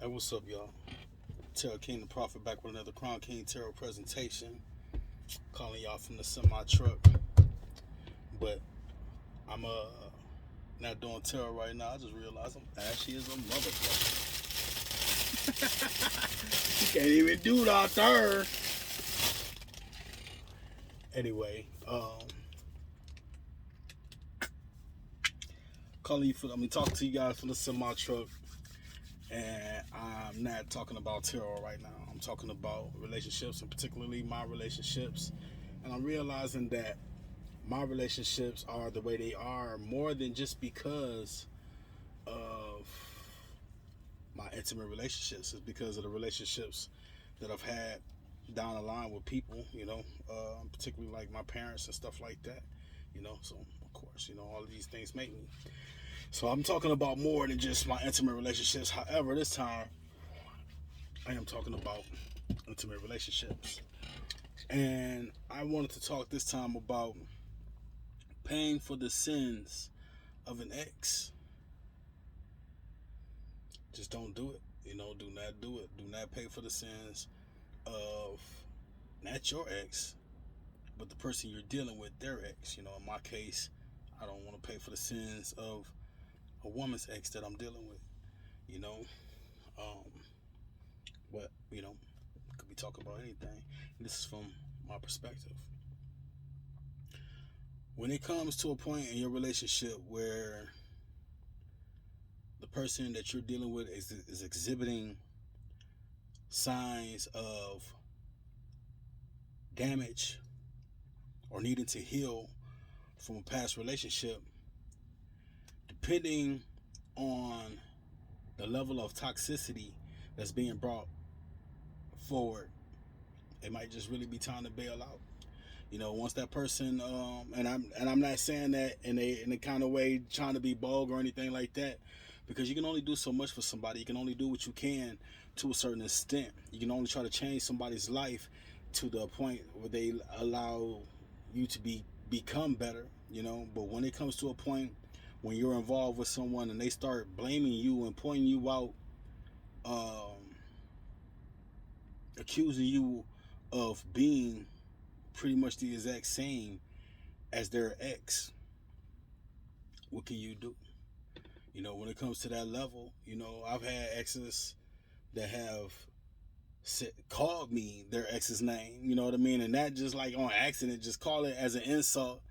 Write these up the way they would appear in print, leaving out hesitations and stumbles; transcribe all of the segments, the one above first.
Hey, what's up, y'all? Tarot King the Prophet back with another Crown King Tarot presentation. Calling y'all from the semi truck. But I'm not doing tarot right now. I just realized I'm ashy as a motherfucker. You can't even do that third. Anyway, talking to you guys from the semi truck. And I'm not talking about tarot right now. I'm talking about relationships, and particularly my relationships. And I'm realizing that my relationships are the way they are more than just because of my intimate relationships. It's because of the relationships that I've had down the line with people, particularly like my parents and stuff like that, so of course, all of these things make me. So I'm talking about more than just my intimate relationships. However, this time I am talking about intimate relationships. And I wanted to talk this time about paying for the sins of an ex. Just don't do it. Do not do it. Do not pay for the sins of not your ex, but the person you're dealing with, their ex. In my case, I don't want to pay for the sins of a woman's ex that I'm dealing with. Um, but could be talking about anything. This is from my perspective. When it comes to a point in your relationship where the person that you're dealing with is exhibiting signs of damage or needing to heal from a past relationship, depending on the level of toxicity that's being brought forward, it might just really be time to bail out. Once that person, and I'm not saying that in a kind of way trying to be bold or anything like that, because you can only do so much for somebody. You can only do what you can to a certain extent. You can only try to change somebody's life to the point where they allow you to become better. But when it comes to a point when you're involved with someone and they start blaming you and pointing you out, accusing you of being pretty much the exact same as their ex, what can you do? When it comes to that level, I've had exes that have called me their ex's name, you know what I mean? And not just like on accident, just call it as an insult,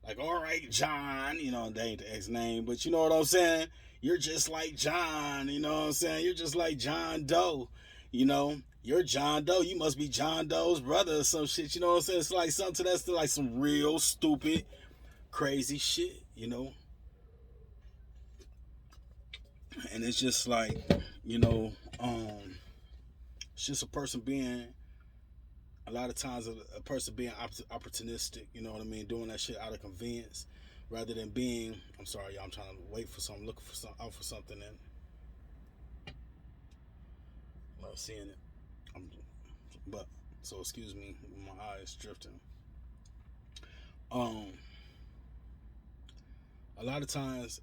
like, all right, John, that ain't the ex name, but you know what I'm saying? You're just like John, you know what I'm saying? You're just like John Doe, you're John Doe. You must be John Doe's brother or some shit, you know what I'm saying? It's like something that's like some real stupid, crazy shit, and it's just like, it's just a lot of times a person being opportunistic, you know what I mean, doing that shit out of convenience rather than being, I'm sorry, y'all, I'm trying to wait for something, looking out for something, and I'm not seeing it. But so excuse me, my eyes drifting. Um, a lot of times,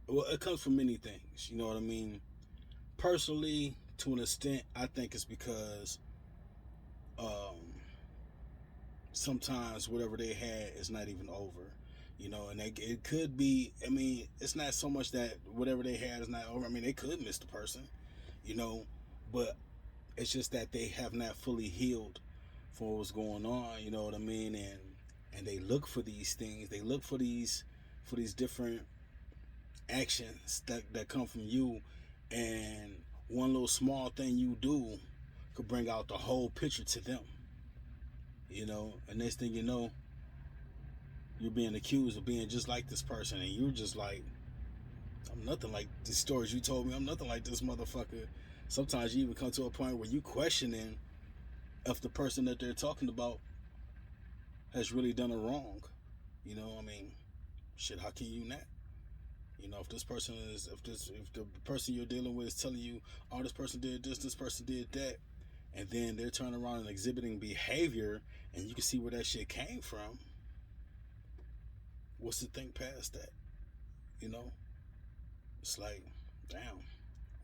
well, it comes from many things, you know what I mean. Personally, to an extent, I think it's because sometimes whatever they had is not even over, and it could be, I mean, it's not so much that whatever they had is not over. I mean, they could miss the person, you know but it's just that they have not fully healed for what's going on, you know what I mean. And they look for these things, they look for these different actions that come from you, and one little small thing you do could bring out the whole picture to them, and next thing you know, you're being accused of being just like this person, and you're just like, I'm nothing like the stories you told me. I'm nothing like this motherfucker. Sometimes you even come to a point where you questioning if the person that they're talking about has really done a wrong. I mean, shit, how can you not? If this person is, if the person you're dealing with is telling you, oh, this person did this person did that, and then they're turning around and exhibiting behavior, and you can see where that shit came from. What's to think past that? It's like, damn,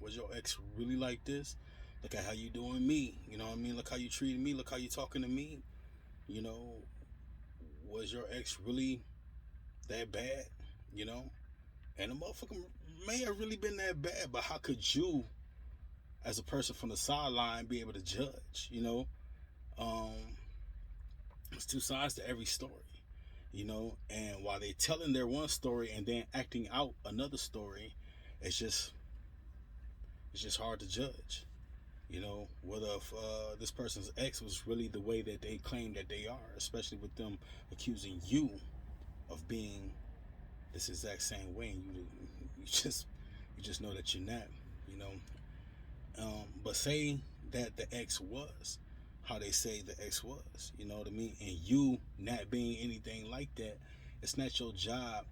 Was your ex really like this? Look at how you doing me. You know what I mean? Look how you treating me. Look how you talking to me. You know, was your ex really that bad? You know, and the motherfucker may have really been that bad, but how could you, as a person from the sideline, be able to judge? You know, um, there's two sides to every story. You know, and while they telling their one story and then acting out another story, it's just it's just hard to judge. You know, whether if, this person's ex was really the way that they claim that they are, especially with them accusing you of being this exact same way, and you just know that you're not. You know, but say that the ex was how they say the ex was. You know what I mean? And you not being anything like that, it's not your job.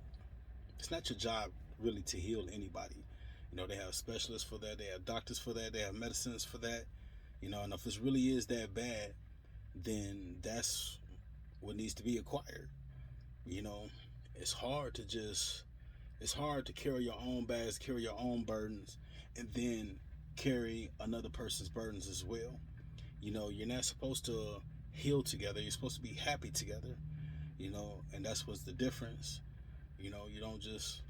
It's not your job really to heal anybody. You know, they have specialists for that. They have doctors for that. They have medicines for that. You know, and if it really is that bad, then that's what needs to be acquired. You know, it's hard to just it's hard to carry your own bags, carry your own burdens, and then carry another person's burdens as well. You know, you're not supposed to heal together. You're supposed to be happy together. You know, and that's what's the difference. You know, you don't just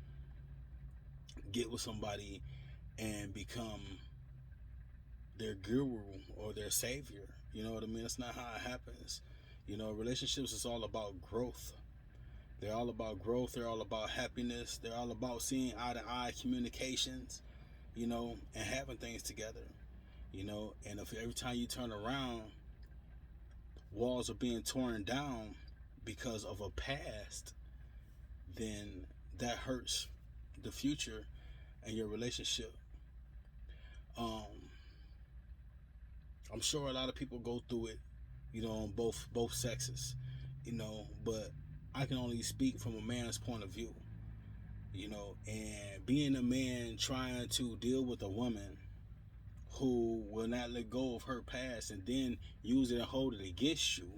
get with somebody and become their guru or their savior. You know what I mean? That's not how it happens. You know, relationships is all about growth. They're all about growth. They're all about happiness. They're all about seeing eye to eye communications, you know, and having things together, you know. And if every time you turn around, walls are being torn down because of a past, then that hurts the future and your relationship. Um, I'm sure a lot of people go through it, you know, on both sexes, you know, but I can only speak from a man's point of view, you know, and being a man trying to deal with a woman who will not let go of her past and then use it and hold it against you,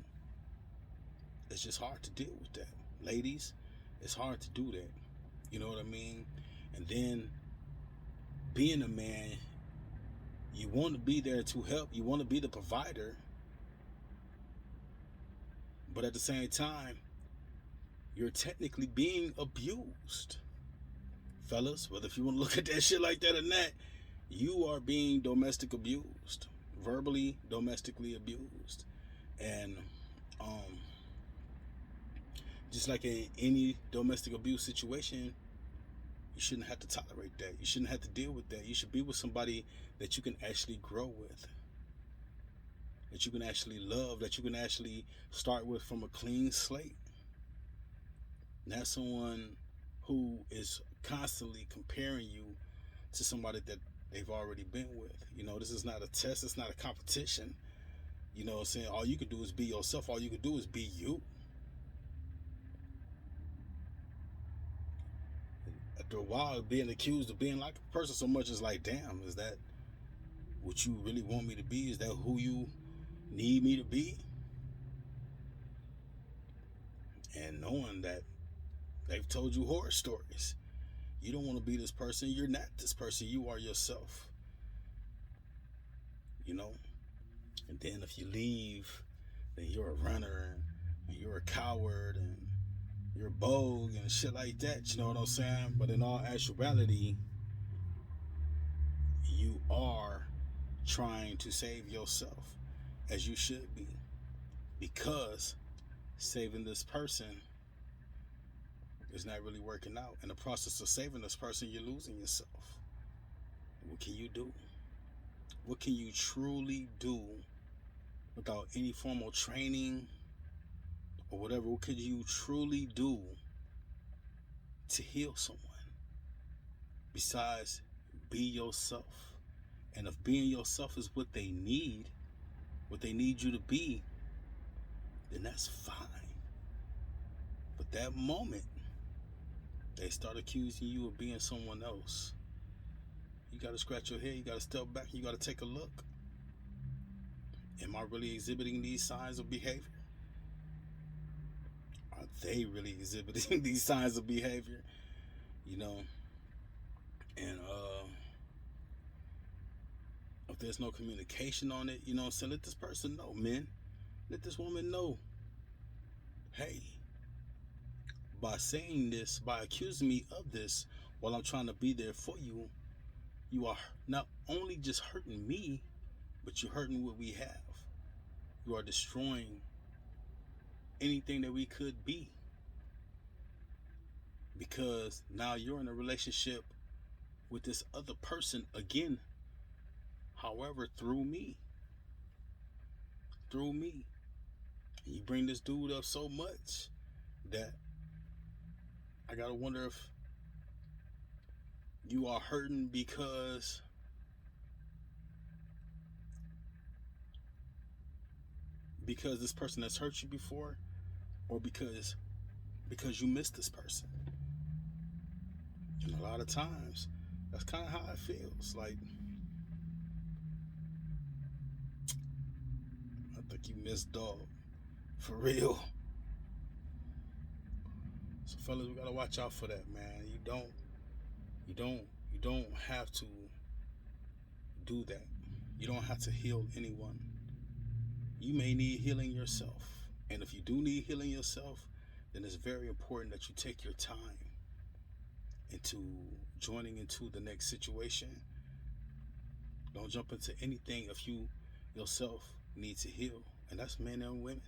it's just hard to deal with that. Ladies, it's hard to do that. You know what I mean? And then being a man, you want to be there to help, you want to be the provider, but at the same time, you're technically being abused. Fellas, whether if you want to look at that shit like that or not, you are being domestic abused, verbally, domestically abused. And um, just like in any domestic abuse situation, you shouldn't have to tolerate that. You shouldn't have to deal with that. You should be with somebody that you can actually grow with, that you can actually love, that you can actually start with from a clean slate. Not someone who is constantly comparing you to somebody that they've already been with. You know, this is not a test, it's not a competition. You know what I'm saying? All you can do is be yourself. All you can do is be you. After a while, being accused of being like a person so much is like, damn, is that what you really want me to be? Is that who you need me to be? And knowing that they've told you horror stories. You don't want to be this person. You're not this person. You are yourself. You know? And then if you leave, then you're a runner and you're a coward and you're bold and shit like that. You know what I'm saying? But in all actuality, you are trying to save yourself, as you should be, because saving this person is not really working out. In the process of saving this person, you're losing yourself. What can you do? What can you truly do without any formal training or whatever? What could you truly do to heal someone besides be yourself? And if being yourself is what they need you to be, then that's fine. But that moment they start accusing you of being someone else, you got to scratch your head, you got to step back, you got to take a look. Am I really exhibiting these signs of behavior? Are they really exhibiting these signs of behavior? You know, and there's no communication on it, you know what I'm saying? Let this person know, men. Let this woman know, hey, by saying this, by accusing me of this while I'm trying to be there for you, you are not only just hurting me, but you're hurting what we have. You are destroying anything that we could be, because now you're in a relationship with this other person again, however, through me. Through me. And you bring this dude up so much that I gotta wonder if you are hurting because this person has hurt you before, or because you miss this person. And a lot of times that's kind of how it feels. Like, I think you miss dog, for real. So fellas, we gotta watch out for that, man. You don't have to do that. You don't have to heal anyone. You may need healing yourself. And if you do need healing yourself, then it's very important that you take your time into joining into the next situation. Don't jump into anything if you yourself need to heal. And that's men and women.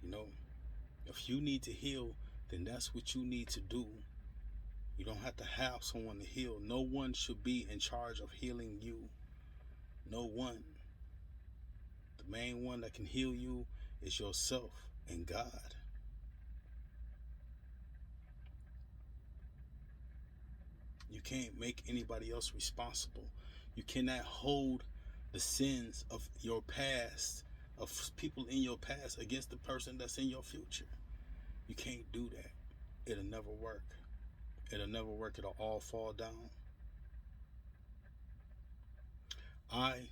You know, if you need to heal, then that's what you need to do. You don't have to have someone to heal. No one should be in charge of healing you. No one. The main one that can heal you is yourself and God. You can't make anybody else responsible. You cannot hold the sins of your past, of people in your past, against the person that's in your future. You can't do that. It'll never work. It'll never work. It'll all fall down. I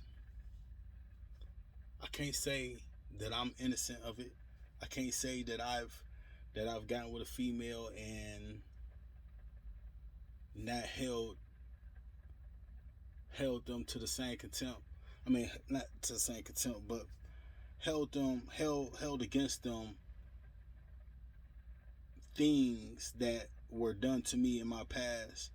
can't say that I'm innocent of it. I can't say that I've gotten with a female and not held them to the same contempt. I mean, not to the same contempt, but held against them things that were done to me in my past,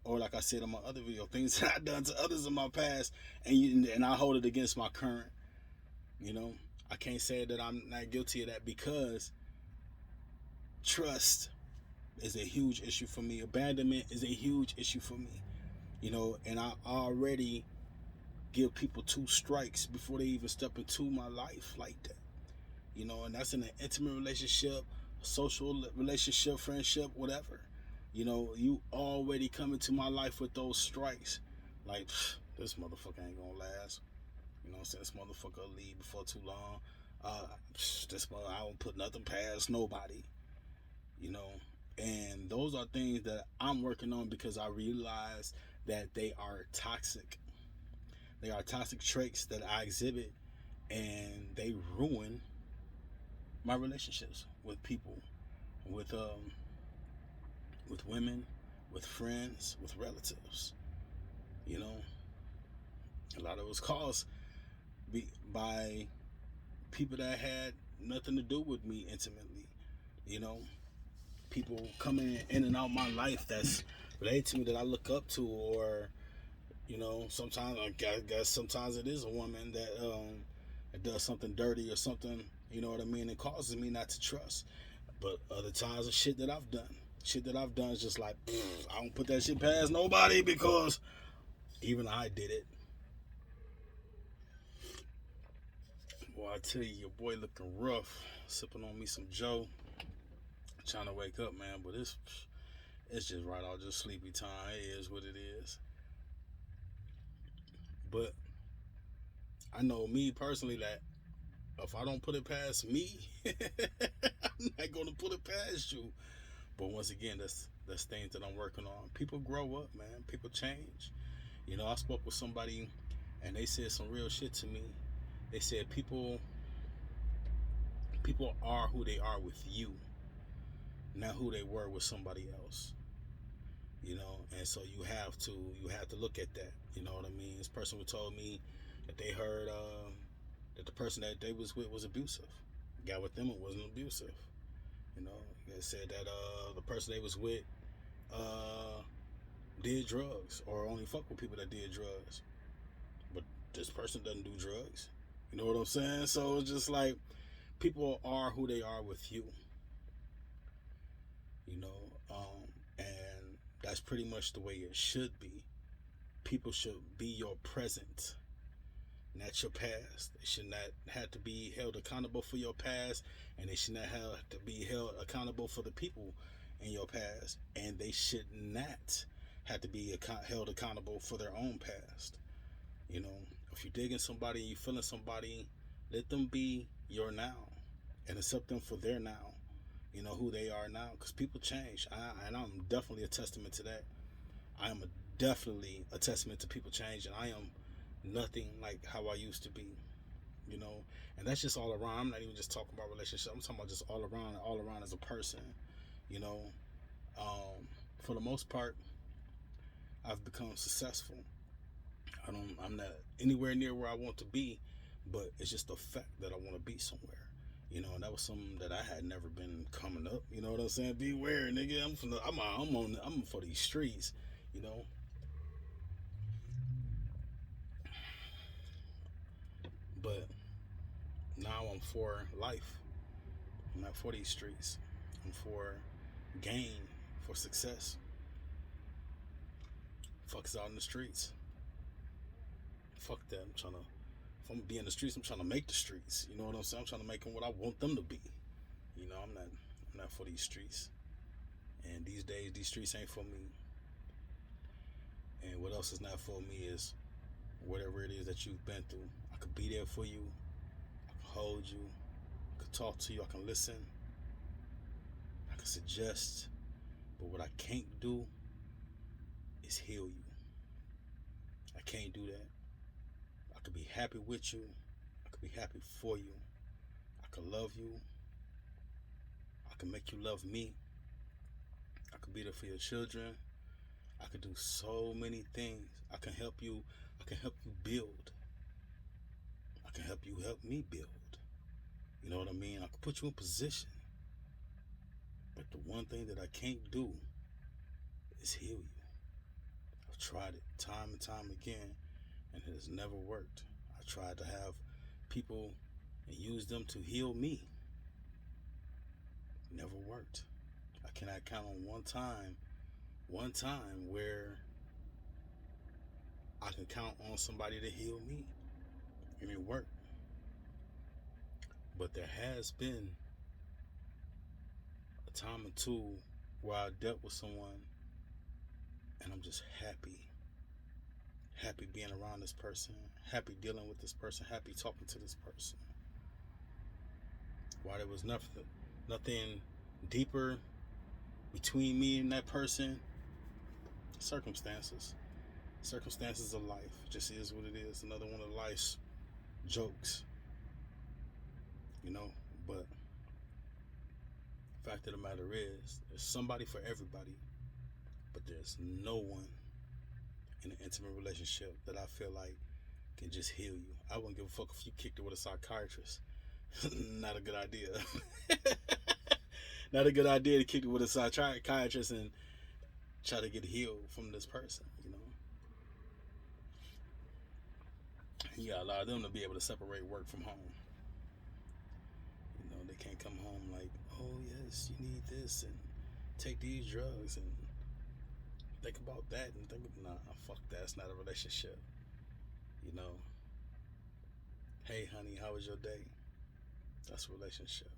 or like I said in my other video, things that I've done to others in my past, and I hold it against my current. You know, I can't say that I'm not guilty of that, because trust is a huge issue for me. Abandonment is a huge issue for me. You know, and I already give people 2 strikes before they even step into my life like that. You know, and that's in an intimate relationship, social relationship, friendship, whatever. You know, you already come into my life with those strikes. Like, this motherfucker ain't gonna last. You know what I'm saying? This motherfucker will leave before too long. I don't put nothing past nobody. You know, and those are things that I'm working on, because I realize that they are toxic. They are toxic traits that I exhibit, and they ruin my relationships with people, with women, with friends, with relatives. You know, a lot of it was caused by people that had nothing to do with me intimately. You know, people coming in and out my life that's related to me, that I look up to, or you know, sometimes I guess sometimes it is a woman that does something dirty or something. You know what I mean? It causes me not to trust. But other times, the shit that I've done, is just like, I don't put that shit past nobody, because even I did it. Boy, I tell you, your boy looking rough, sipping on me some Joe, trying to wake up, man. But it's just right off just sleepy time. It is what it is. But I know me personally that if I don't put it past me, I'm not gonna put it past you. But once again, that's things that I'm working on. People grow up, man. People change. You know, I spoke with somebody and they said some real shit to me. They said people are who they are with you, not who they were with somebody else. And so you have to look at that. You know what I mean? This person who told me that they heard that the person that they was with was abusive. Got with them and wasn't abusive. They said that the person they was with uh, did drugs or only fuck with people that did drugs. But this person doesn't do drugs. You know what I'm saying? So it's just like people are who they are with you. You know, and that's pretty much the way it should be. People should be your present, not your past. They should not have to be held accountable for your past, and they should not have to be held accountable for the people in your past, and they should not have to be held accountable for their own past. You know, if you're digging somebody and you're feeling somebody, let them be your now and accept them for their now. Who they are now, because people change, and I'm definitely a testament to that. I am definitely a testament to people changing. I am nothing like how I used to be, you know, and that's just all around. I'm not even just talking about relationships. I'm talking about just all around as a person, you know. For the most part, I've become successful. I'm not anywhere near where I want to be, but it's just the fact that I want to be somewhere. And that was something that I had never been coming up. You know what I'm saying? Beware, nigga. I'm for these streets. You know, but now I'm for life. I'm not for these streets. I'm for gain, for success. Fuck's out in the streets. Fuck that. If I'm gonna be in the streets, I'm trying to make the streets. You know what I'm saying? I'm trying to make them what I want them to be. I'm not for these streets. And these days, these streets ain't for me. And what else is not for me is whatever it is that you've been through. I could be there for you. I can hold you. I can talk to you. I can listen. I can suggest. But what I can't do is heal you. I can't do that. I could be happy with you. I could be happy for you. I could love you. I can make you love me. I could be there for your children. I could do so many things. I can help you. I can help you build. I can help you help me build. You know what I mean? I can put you in position. But the one thing that I can't do is heal you. I've tried it time and time again, and it has never worked. I tried to have people and use them to heal me. Never worked. I cannot count on one time where I can count on somebody to heal me. And it worked. But there has been a time or two where I dealt with someone and I'm just happy. Happy being around this person. Happy dealing with this person. Happy talking to this person. While there was nothing deeper between me and that person, circumstances of life. Just is what it is. Another one of life's jokes. But the fact of the matter is, there's somebody for everybody, but there's no one in an intimate relationship that I feel like can just heal you. I wouldn't give a fuck if you kicked it with a psychiatrist. Not a good idea. Not a good idea to kick it with a psychiatrist and try to get healed from this person. You gotta allow them to be able to separate work from home. They can't come home like, oh yes, you need this and take these drugs and think about that and nah, fuck that. It's not a relationship. Hey honey, how was your day? That's a relationship.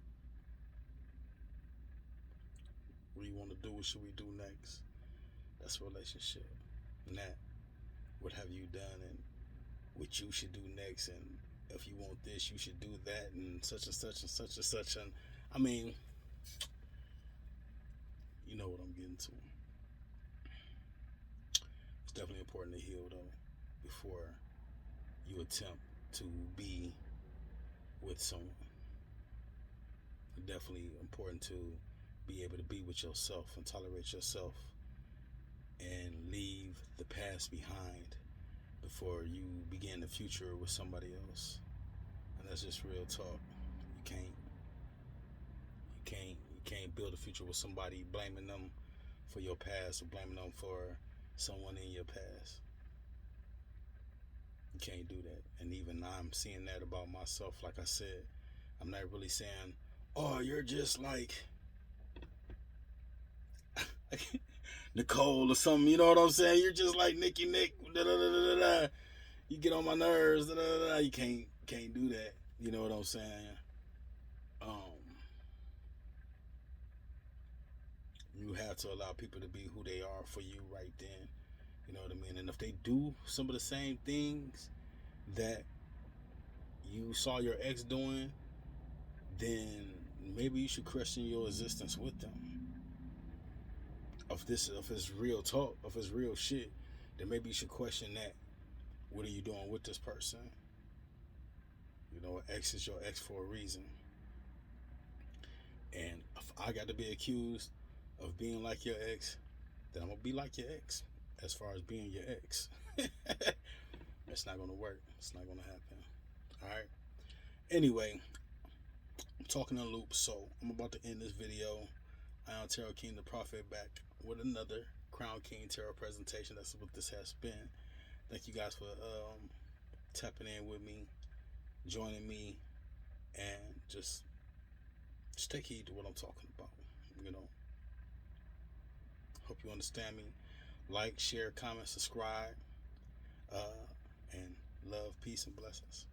What do you want to do? What should we do next? That's a relationship. Not what have you done and what you should do next, and if you want this, you should do that, and such and such and such and such. And I mean, you know what I'm getting to. It's definitely important to heal though before you attempt to be with someone. It's definitely important to be able to be with yourself and tolerate yourself and leave the past behind before you begin the future with somebody else. And that's just real talk. You can't build a future with somebody, blaming them for your past or blaming them for someone in your past. You can't do that. And even I'm seeing that about myself. Like I said, I'm not really saying, oh, you're just like Nicole or something. You know what I'm saying? You're just like Nicky Nick. Da, da, da, da, da. You get on my nerves. Da, da, da, da. You can't do that. You know what I'm saying? You have to allow people to be who they are for you right then. You know what I mean? And if they do some of the same things that you saw your ex doing, then maybe you should question your existence with them. If it's real talk, if it's real shit, then maybe you should question that. What are you doing with this person? You know, ex is your ex for a reason. And if I got to be accused of being like your ex, then I'm gonna be like your ex. As far as being your ex, it's not gonna work. It's not gonna happen. All right. Anyway, I'm talking in loop, so I'm about to end this video. I am Tarot King the Prophet, back with another Crown King Tarot presentation. That's what this has been. Thank you guys for tapping in with me, joining me, and just take heed to what I'm talking about. You know, hope you understand me. Like, share, comment, subscribe, and love, peace, and blessings.